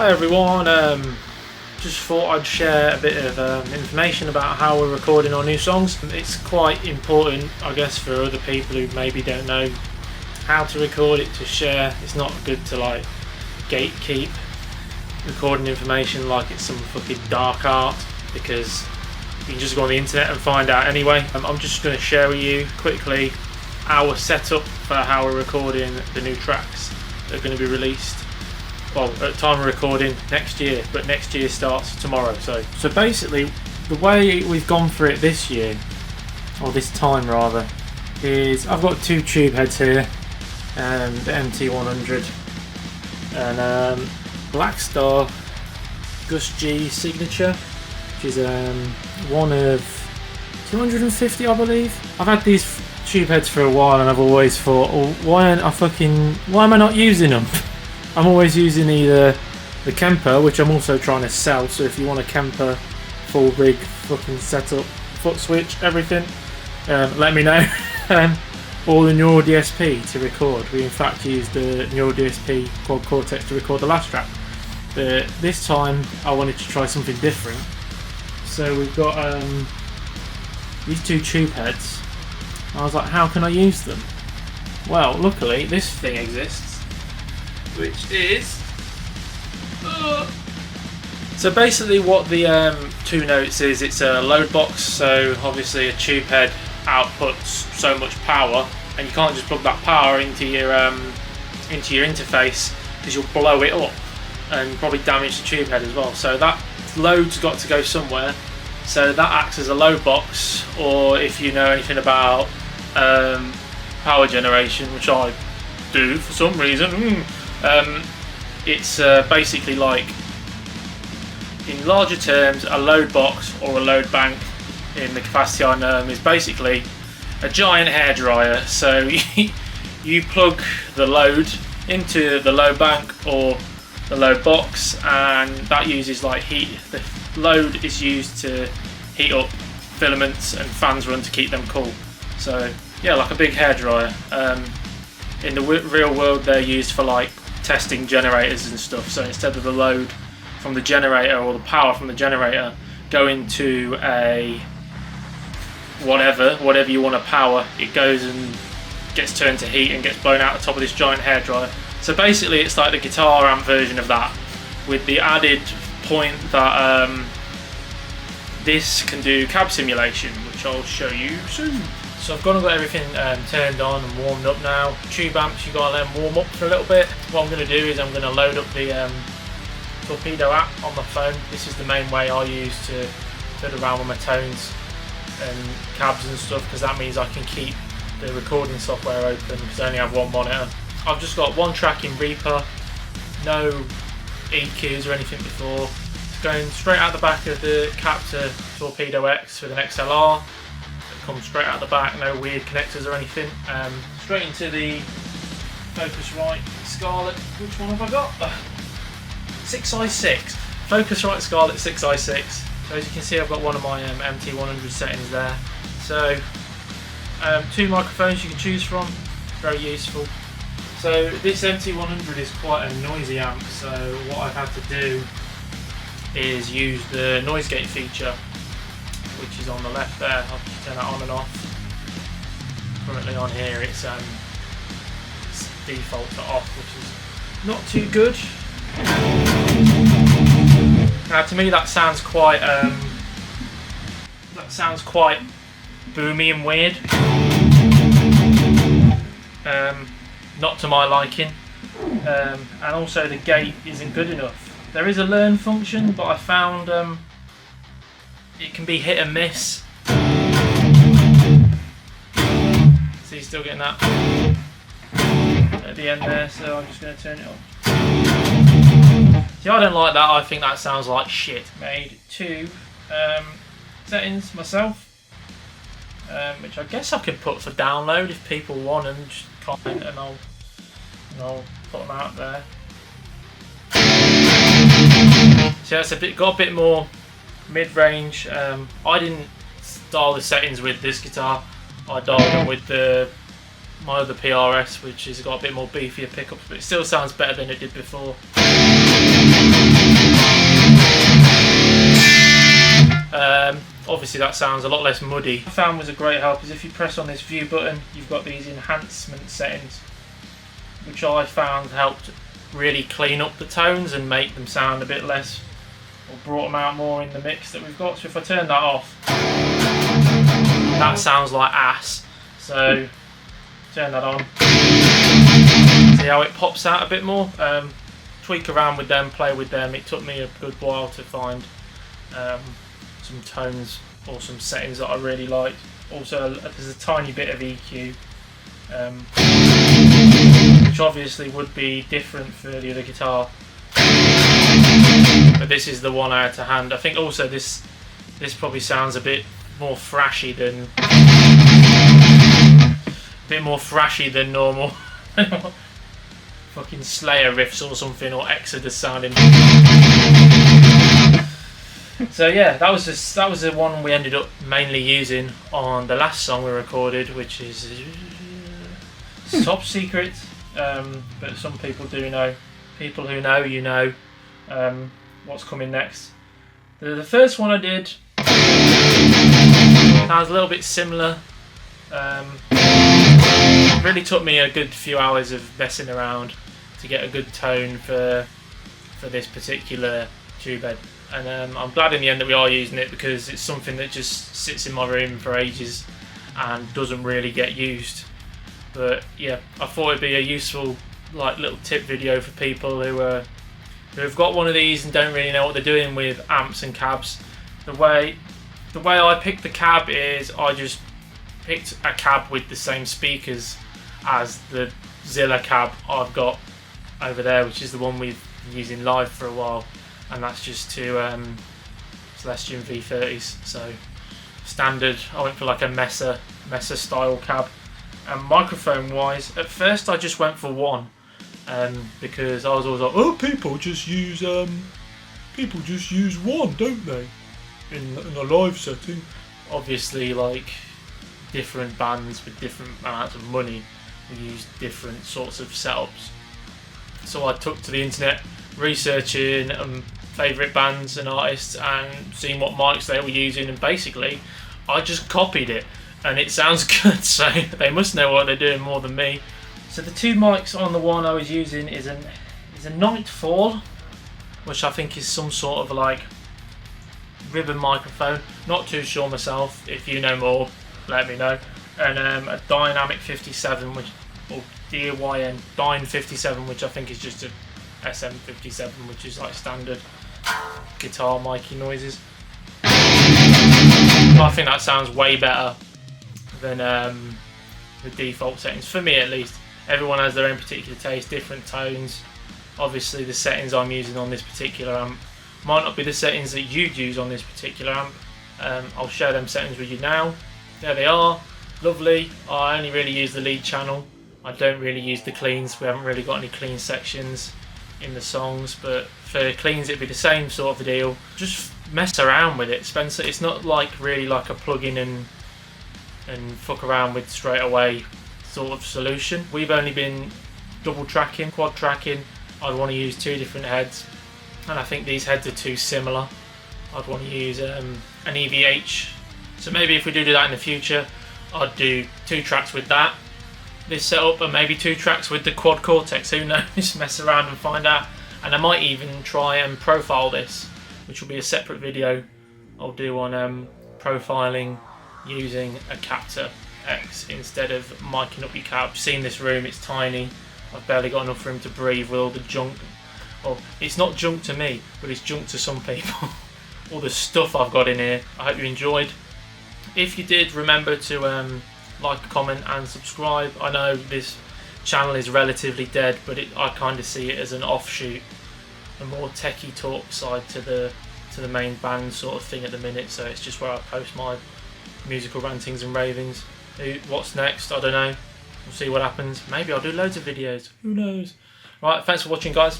Hi everyone, just thought I'd share a bit of information about how we're recording our new songs. It's quite important, I guess, for other people who maybe don't know how to record it, to share. It's not good to like gatekeep recording information like it's some fucking dark art, because you can just go on the internet and find out anyway. I'm just going to share with you quickly our setup for how we're recording the new tracks that are going to be released. Well, at the time of recording, next year, but next year starts tomorrow. So basically, the way we've gone for it this year, or this time rather, is I've got two tube heads here, the MT100 and Black Star Gus G signature, which is one of 250, I believe. I've had these tube heads for a while, and I've always thought, oh, why am I not using them? I'm always using either the Kemper, which I'm also trying to sell, so if you want a Kemper full rig fucking setup, foot switch, everything, let me know. Or the Neural DSP to record. We in fact used the Neural DSP Quad Cortex to record the last track, but this time I wanted to try something different. So we've got these two tube heads. I was like, how can I use them? Well, luckily this thing exists, which is so basically what the Two Notes is, it's a load box. So obviously a tube head outputs so much power, and you can't just plug that power into your interface, because you'll blow it up and probably damage the tube head as well. So that load's got to go somewhere, so that acts as a load box. Or if you know anything about power generation, which I do for some reason, it's basically like, in larger terms, a load box or a load bank in the capacity I know is basically a giant hairdryer. So you plug the load into the load bank or the load box, and that uses like heat. The load is used to heat up filaments, and fans run to keep them cool. So yeah, like a big hairdryer. In the real world, they're used for like testing generators and stuff. So instead of the load from the generator or the power from the generator going to a whatever you want to power, it goes and gets turned to heat and gets blown out the top of this giant hairdryer. So basically it's like the guitar amp version of that, with the added point that this can do cab simulation, which I'll show you soon. So I've gone and got everything turned on and warmed up now. Tube amps, you got to let them warm up for a little bit. What I'm going to do is I'm going to load up the Torpedo app on my phone. This is the main way I use to fiddle around with my tones and cabs and stuff, because that means I can keep the recording software open, because I only have one monitor. I've just got one track in Reaper, no EQs or anything before. It's going straight out the back of the Captor Torpedo X with an XLR. Comes straight out the back, no weird connectors or anything. Straight into the Focusrite Scarlett. Which one have I got? 6i6. Focusrite Scarlett 6i6. So as you can see, I've got one of my MT100 settings there. So two microphones you can choose from, very useful. So this MT100 is quite a noisy amp, so what I've had to do is use the noise gate feature, which is on the left there. I'll just turn that on and off. Currently on here it's default to off, which is not too good. Now to me that sounds quite boomy and weird. Not to my liking. And also the gate isn't good enough. There is a learn function, but I found it can be hit and miss. So you're still getting that at the end there, so I'm just going to turn it off. See, I don't like that. I think that sounds like shit. Made two settings myself, which I guess I could put for download if people want them. Just comment and I'll put them out there. So it's got a bit more mid-range. I didn't dial the settings with this guitar. I dialed them with my other PRS, which has got a bit more beefier pickups, but it still sounds better than it did before. Obviously that sounds a lot less muddy. What I found was a great help is if you press on this view button, you've got these enhancement settings, which I found helped really clean up the tones and make them sound a bit less, or brought them out more in the mix that we've got. So if I turn that off, that sounds like ass. So turn that on, see how it pops out a bit more. Tweak around with them, play with them. It took me a good while to find some tones or some settings that I really liked. Also, there's a tiny bit of EQ, which obviously would be different for the other guitar, but this is the one I had to hand. I think also this probably sounds a bit more thrashy than normal. Fucking Slayer riffs or something, or Exodus sounding. So yeah, that was the one we ended up mainly using on the last song we recorded, which is top secret, but some people do know. People who know, you know what's coming next. The first one I did sounds a little bit similar. Really took me a good few hours of messing around to get a good tone for this particular tube head, and I'm glad in the end that we are using it, because it's something that just sits in my room for ages and doesn't really get used. But yeah, I thought it'd be a useful little tip video for people who have got one of these and don't really know what they're doing with amps and cabs. The way I picked the cab is I just picked a cab with the same speakers as the Zilla cab I've got over there, which is the one we've been using live for a while, and that's just two Celestion V30s. So standard. I went for like a Mesa style cab. And microphone wise, at first I just went for one, because I was always like, oh, people just use one, don't they, in a live setting. Obviously, like different bands with different amounts of money, we use different sorts of setups. So I took to the internet, researching favourite bands and artists and seeing what mics they were using, and basically I just copied it, and it sounds good, so they must know what they're doing more than me. So the two mics on the one I was using is a Nightfall, which I think is some sort of like ribbon microphone. Not too sure myself. If you know more, let me know. And a Dynamic 57, or DYN Dyn 57, which I think is just a SM57, which is like standard guitar micy noises. But I think that sounds way better than the default settings, for me at least. Everyone has their own particular taste, different tones. Obviously the settings I'm using on this particular amp might not be the settings that you'd use on this particular amp. I'll share them settings with you now. There they are, lovely. I only really use the lead channel. I don't really use the cleans. We haven't really got any clean sections in the songs, but for cleans it'd be the same sort of a deal. Just mess around with it, Spencer. It's not like really like a plug-in and fuck around with straight away sort of solution. We've only been double tracking, quad tracking. I'd want to use two different heads, and I think these heads are too similar. I'd want to use an EVH. So maybe if we do that in the future, I'd do 2 tracks with that, this setup, and maybe 2 tracks with the quad Cortex. Who knows? Just mess around and find out. And I might even try and profile this, which will be a separate video I'll do on profiling using a Captor X instead of miking up your cab. Seen this room, it's tiny. I've barely got enough room to breathe with all the junk. Well, it's not junk to me, but it's junk to some people. All the stuff I've got in here. I hope you enjoyed. If you did, remember to like, comment and subscribe. I know this channel is relatively dead, but I kind of see it as an offshoot, a more techie talk side to the main band sort of thing at the minute. So it's just where I post my musical rantings and ravings. What's next? I don't know. We'll see what happens. Maybe I'll do loads of videos. Who knows? Right, thanks for watching, guys.